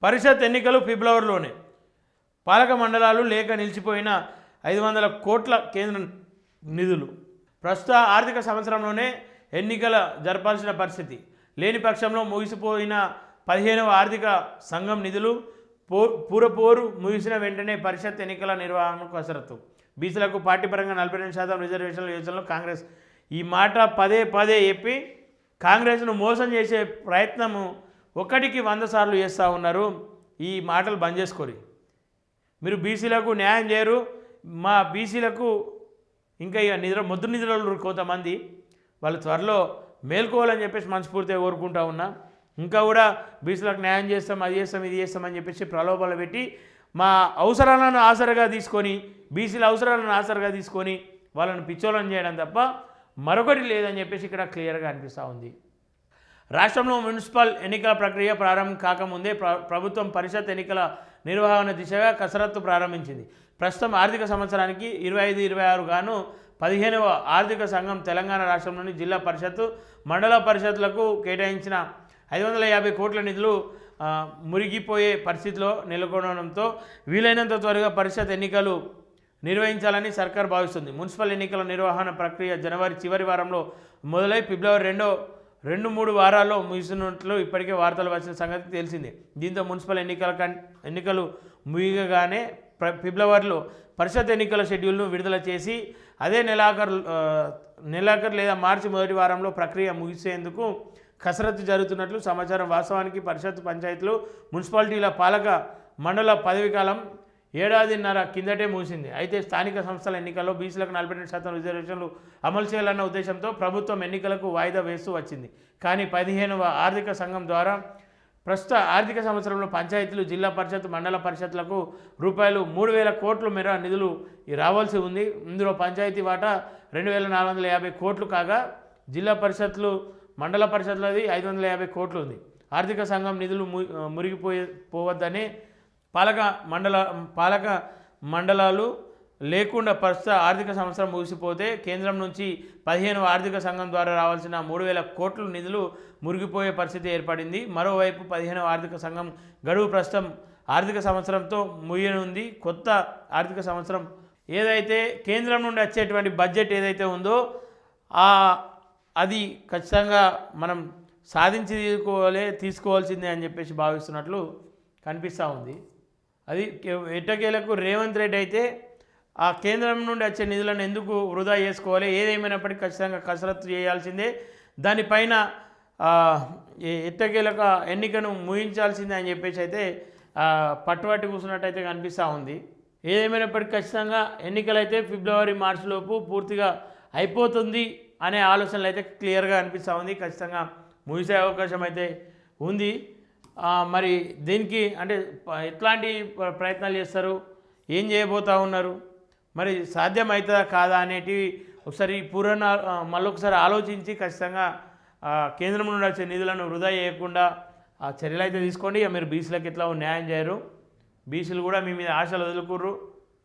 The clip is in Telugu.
పరిషత్ ఎన్నికలు ఫిబ్రవరిలోనే. పాలక మండలాలు లేక నిలిచిపోయిన 500 కోట్ల కేంద్ర నిధులు. ప్రస్తుత ఆర్థిక సంవత్సరంలోనే ఎన్నికల జరపాల్సిన పరిస్థితి. లేని పక్షంలో ముగిసిపోయిన 15వ ఆర్థిక సంఘం నిధులు పూరపోరు ముగిసిన వెంటనే పరిషత్ ఎన్నికల నిర్వహణకు కసరత్తు. బీసీలకు పార్టీ పరంగా 42% రిజర్వేషన్ల యోజనలో కాంగ్రెస్. ఈ మాట పదే పదే చెప్పి కాంగ్రెస్ను మోసం చేసే ప్రయత్నము 1కి 100 సార్లు చేస్తూ ఉన్నారు. ఈ మాటలు బంద్ చేసుకోరు. మీరు బీసీలకు న్యాయం చేయరు. మా బీసీలకు ఇంకా ఇక మొద్దు నిద్రలు కొంతమంది వాళ్ళు త్వరలో మేల్కోవాలని చెప్పేసి మనస్ఫూర్తిగా కోరుకుంటా ఉన్నా. ఇంకా కూడా బీసీలకు న్యాయం చేస్తాం, అది చేస్తాం, ఇది చేస్తామని చెప్పేసి ప్రలోభాలు పెట్టి మా అవసరాలను ఆసరగా తీసుకొని, బీసీల అవసరాలను ఆసరగా తీసుకొని వాళ్ళని పిచ్చోళ్ళని చేయడం తప్ప మరొకటి లేదని చెప్పేసి ఇక్కడ క్లియర్గా అనిపిస్తూ ఉంది. రాష్ట్రంలో మున్సిపల్ ఎన్నికల ప్రక్రియ ప్రారంభం కాకముందే ప్రభుత్వం పరిషత్ ఎన్నికల నిర్వహణ దిశగా కసరత్తు ప్రారంభించింది. ప్రస్తుతం ఆర్థిక సంవత్సరానికి 25-26 గాను 15వ ఆర్థిక సంఘం తెలంగాణ రాష్ట్రంలోని జిల్లా పరిషత్తు, మండల పరిషత్లకు కేటాయించిన 550 కోట్ల నిధులు మురిగిపోయే పరిస్థితిలో నెలకొనడంతో వీలైనంత త్వరగా పరిషత్ ఎన్నికలు నిర్వహించాలని సర్కార్ భావిస్తుంది. మున్సిపల్ ఎన్నికల నిర్వహణ ప్రక్రియ జనవరి చివరి వారంలో మొదలై ఫిబ్రవరి 2-3 వారాల్లో ముగిసినట్లు ఇప్పటికే వార్తలు వచ్చిన సంగతి తెలిసిందే. దీంతో మున్సిపల్ ఎన్నికలు ముగియగానే ఫిబ్రవరిలో పరిషత్ ఎన్నికల షెడ్యూల్ను విడుదల చేసి అదే నెలాఖరు లేదా మార్చి మొదటి వారంలో ప్రక్రియ ముగిసేందుకు కసరత్తు జరుగుతున్నట్లు సమాచారం. వాస్తవానికి పరిషత్, పంచాయతీలు, మున్సిపాలిటీల పాలక మండల పదవీకాలం 1.5 ఏళ్ల కిందటే ముగిసింది. అయితే స్థానిక సంస్థల ఎన్నికల్లో బీసీలకు 42% రిజర్వేషన్లు అమలు చేయాలన్న ఉద్దేశంతో ప్రభుత్వం ఎన్నికలకు వాయిదా వేస్తూ వచ్చింది. కానీ 15వ ఆర్థిక సంఘం ద్వారా ప్రస్తుత ఆర్థిక సంవత్సరంలో పంచాయతీలు, జిల్లా పరిషత్, మండల పరిషత్లకు రూపాయలు 3,000 కోట్ల మేర నిధులు రావాల్సి ఉంది. ఇందులో పంచాయతీ వాటా 2,450 కోట్లు కాగా జిల్లా పరిషత్లు, మండల పరిషత్లది 550 కోట్లు ఉంది. ఆర్థిక సంఘం నిధులు మురిగిపోవద్దనే పాలక మండలాలు లేకుండా ప్రస్తుత ఆర్థిక సంవత్సరం ముగిసిపోతే కేంద్రం నుంచి 15వ ఆర్థిక సంఘం ద్వారా రావాల్సిన 3,000 కోట్ల నిధులు మురిగిపోయే పరిస్థితి ఏర్పడింది. మరోవైపు 15వ ఆర్థిక సంఘం గడువు ప్రస్తుతం ఆర్థిక సంవత్సరంతో ముగియనుంది. కొత్త ఆర్థిక సంవత్సరం ఏదైతే కేంద్రం నుండి వచ్చేటువంటి బడ్జెట్ ఏదైతే ఉందో అది ఖచ్చితంగా మనం సాధించి తీసుకోవాల్సిందే అని చెప్పేసి భావిస్తున్నట్లు కనిపిస్తూ ఉంది. అది ఎట్టకేలకు రేవంత్ రెడ్డి అయితే ఆ కేంద్రం నుండి వచ్చే నిధులను ఎందుకు వృధా చేసుకోవాలి, ఏదేమైనప్పటికీ ఖచ్చితంగా కసరత్తు చేయాల్సిందే, దానిపైన ఎట్టకేలక ఎన్నికను ముగించాల్సిందే అని చెప్పేసి అయితే పట్టుబట్టి కూర్చున్నట్టయితే కనిపిస్తూ ఉంది. ఏదేమైనప్పటికీ ఖచ్చితంగా ఎన్నికలైతే ఫిబ్రవరి, మార్చి లోపు పూర్తిగా అయిపోతుంది అనే ఆలోచనలు అయితే క్లియర్గా అనిపిస్తూ ఉంది. ఖచ్చితంగా ముగిసే అవకాశం అయితే ఉంది. మరి దీనికి అంటే ఎట్లాంటి ప్రయత్నాలు చేస్తారు, ఏం చేయబోతూ ఉన్నారు, మరి సాధ్యమవుతుందా కాదా అనేటివి ఒకసారి మళ్ళొకసారి ఆలోచించి ఖచ్చితంగా కేంద్రం నుండి వచ్చే నిధులను వృధా చేయకుండా చర్యలు అయితే తీసుకోండి. మీరు బీసీలకు ఎట్లా న్యాయం చేయరు, బీసీలు కూడా మీ మీద ఆశలు వదులుకుర్రు.